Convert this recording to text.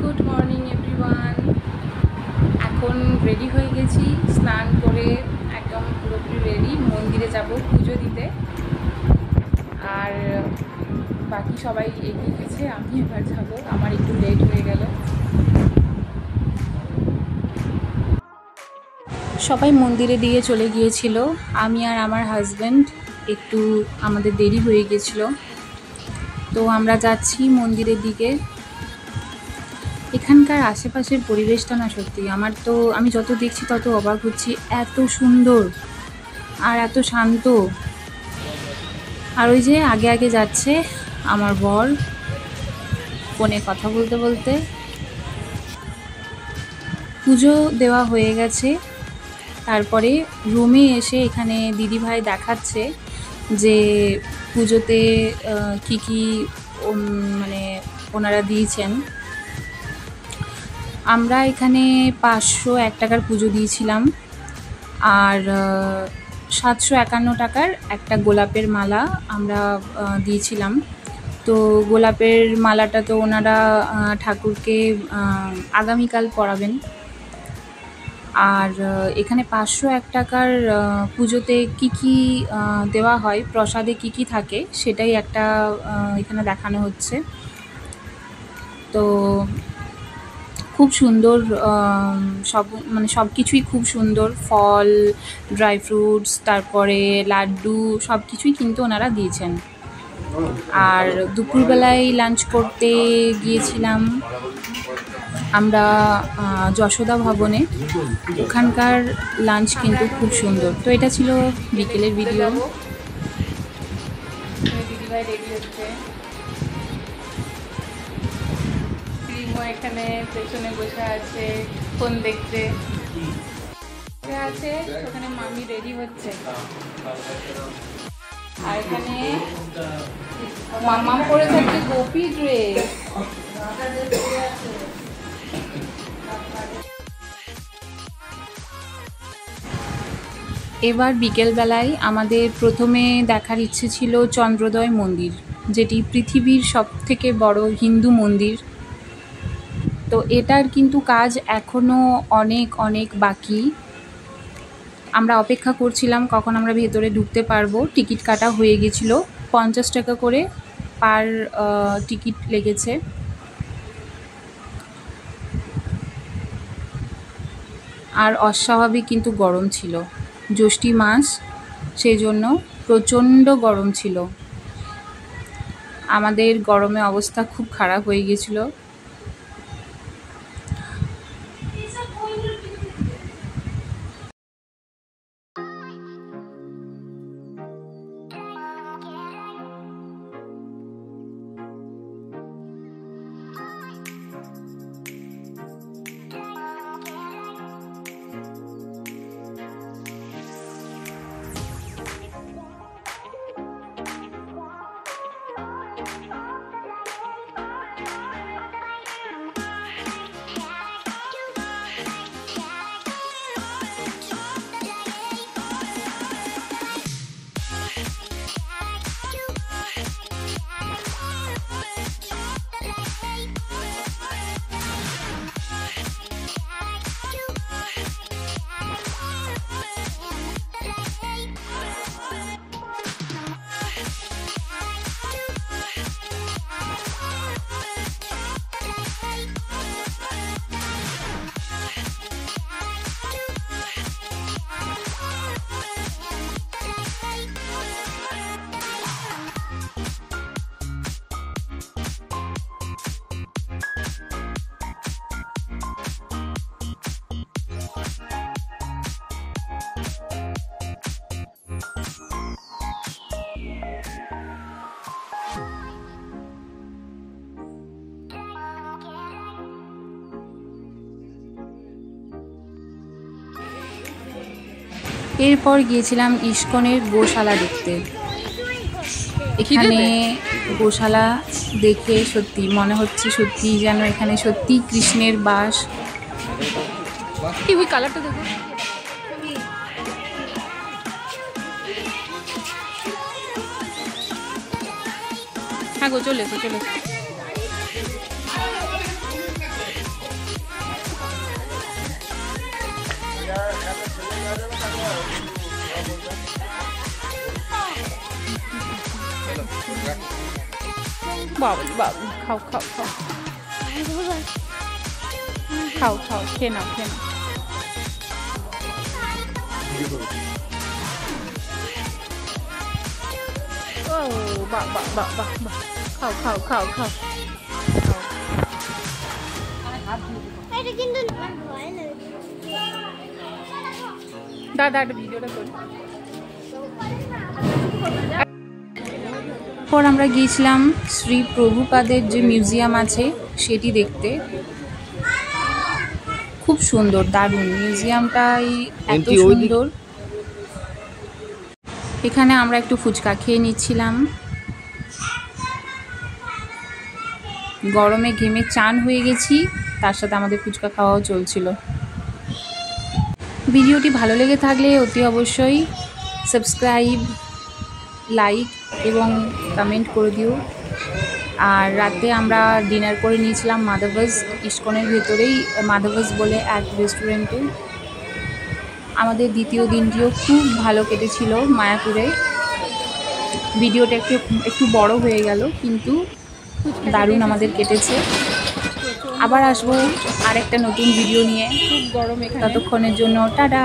Good morning everyone. এখন ready হয়ে গেছি, স্নান করে একদম পুরোপুরি রেডি। মন্দিরে যাব পুজো দিতে। আর বাকি সবাই এগিয়ে গেছে, আমি এবার যাব। আমার একটু লেট হয়ে গেল। সবাই মন্দিরে দিয়ে চলে গিয়েছিল, আমি আর আমার হাজব্যান্ড একটু আমাদের দেরি হয়ে গেছিলো। তো আমরা যাচ্ছি মন্দিরের দিকে। এখানকার আশেপাশের পরিবেশটা না সত্যি আমি যত দেখছি তত অবাক হচ্ছি। এত সুন্দর আর এত শান্ত। আর ওই যে আগে আগে যাচ্ছে আমার বর, ফোনে কথা বলতে বলতে। পুজো দেওয়া হয়ে গেছে, তারপরে রুমে এসে এখানে দিদিভাই দেখাচ্ছে যে পুজোতে কী কী মানে ওনারা দিয়েছেন। আমরা এখানে 501 টাকার পুজো দিয়েছিলাম, আর 751 টাকার একটা গোলাপের মালা আমরা দিয়েছিলাম। তো গোলাপের মালাটা তো ওনারা ঠাকুরকে আগামীকাল পরাবেন। আর এখানে 501 টাকার পুজোতে কী কী দেওয়া হয়, প্রসাদে কী কী থাকে, সেটাই একটা এখানে দেখানো হচ্ছে। তো খুব সুন্দর, সব কিছুই খুব সুন্দর। ফল, ড্রাই ফ্রুটস, তারপরে লাড্ডু, সব কিছুই কিন্তু ওনারা দিয়েছেন। আর দুপুরবেলায় লাঞ্চ করতে গিয়েছিলাম আমরা যশোদা ভবনে। ওখানকার লাঞ্চ কিন্তু খুব সুন্দর। তো এটা ছিল বিকেলের ভিডিও। দিদিভাই রেডি হচ্ছে, এখানে পেছনে বসে আছে ফোন দেখতে আছে। ওখানে মামি রেডি হচ্ছে, আর এখানে মামা পরে থাকে গোপী ড্রেস। এবার বিকেলবেলায় আমাদের প্রথমে দেখার ইচ্ছে ছিল চন্দ্রোদয় মন্দির, যেটি পৃথিবীর সবথেকে বড় হিন্দু মন্দির। তো এটার কিন্তু কাজ এখনও অনেক অনেক বাকি। আমরা অপেক্ষা করছিলাম কখন আমরা ভেতরে ঢুকতে পারবো। টিকিট কাটা হয়ে গেছিলো, 50 টাকা করে পার টিকিট লেগেছে। আর অস্বাভাবিক কিন্তু গরম ছিল, জ্যৈষ্ঠী মাস, সেই জন্য প্রচণ্ড গরম ছিল। আমাদের গরমে অবস্থা খুব খারাপ হয়ে গেছিলো। এরপর গিয়েছিলাম ইস্কনের গোশালা দেখতে। এখানে গোশালা দেখে সত্যি মনে হচ্ছে সত্যি যেন এখানে সত্যি কৃষ্ণের বাস। ওই কালারটা দেখো, হ্যাঁ গো, চলে এসো চলে এসো। বাবু বাবু খাও খাও খাও খাও খাও খেয়ে নাও খেয়ে নাও। ও বাহ বাহ বাহ বাহ বাহ, খাও খাও খাও খাও। দাদা একটা ভিডিওটা করি। পর আমরা গিয়েছিলাম শ্রী প্রভুপাদের যে মিউজিয়াম আছে সেটি দেখতে। খুব সুন্দর, দারুণ মিউজিয়ামটাই এত সুন্দর। এখানে আমরা একটু ফুচকা খেয়ে নিচ্ছিলাম। গরমে ঘেমে চান হয়ে গেছি, তার সাথে আমাদের ফুচকা খাওয়াও চলছিল। ভিডিওটি ভালো লেগে থাকলে অতি অবশ্যই সাবস্ক্রাইব, লাইক এবং কমেন্ট করে দিও। আর রাতে আমরা ডিনার করে নিয়েছিলাম মাধবস ইস্কনের ভেতরেই, মাধবস বলে এক রেস্টুরেন্টে। আমাদের দ্বিতীয় দিনটিও খুব ভালো কেটেছিল মায়াপুরে। ভিডিওটা একটু বড় হয়ে গেল, কিন্তু দারুণ আমাদের কেটেছে। আবার আসবো আরেকটা নতুন ভিডিও নিয়ে, ততক্ষণের জন্য টাটা।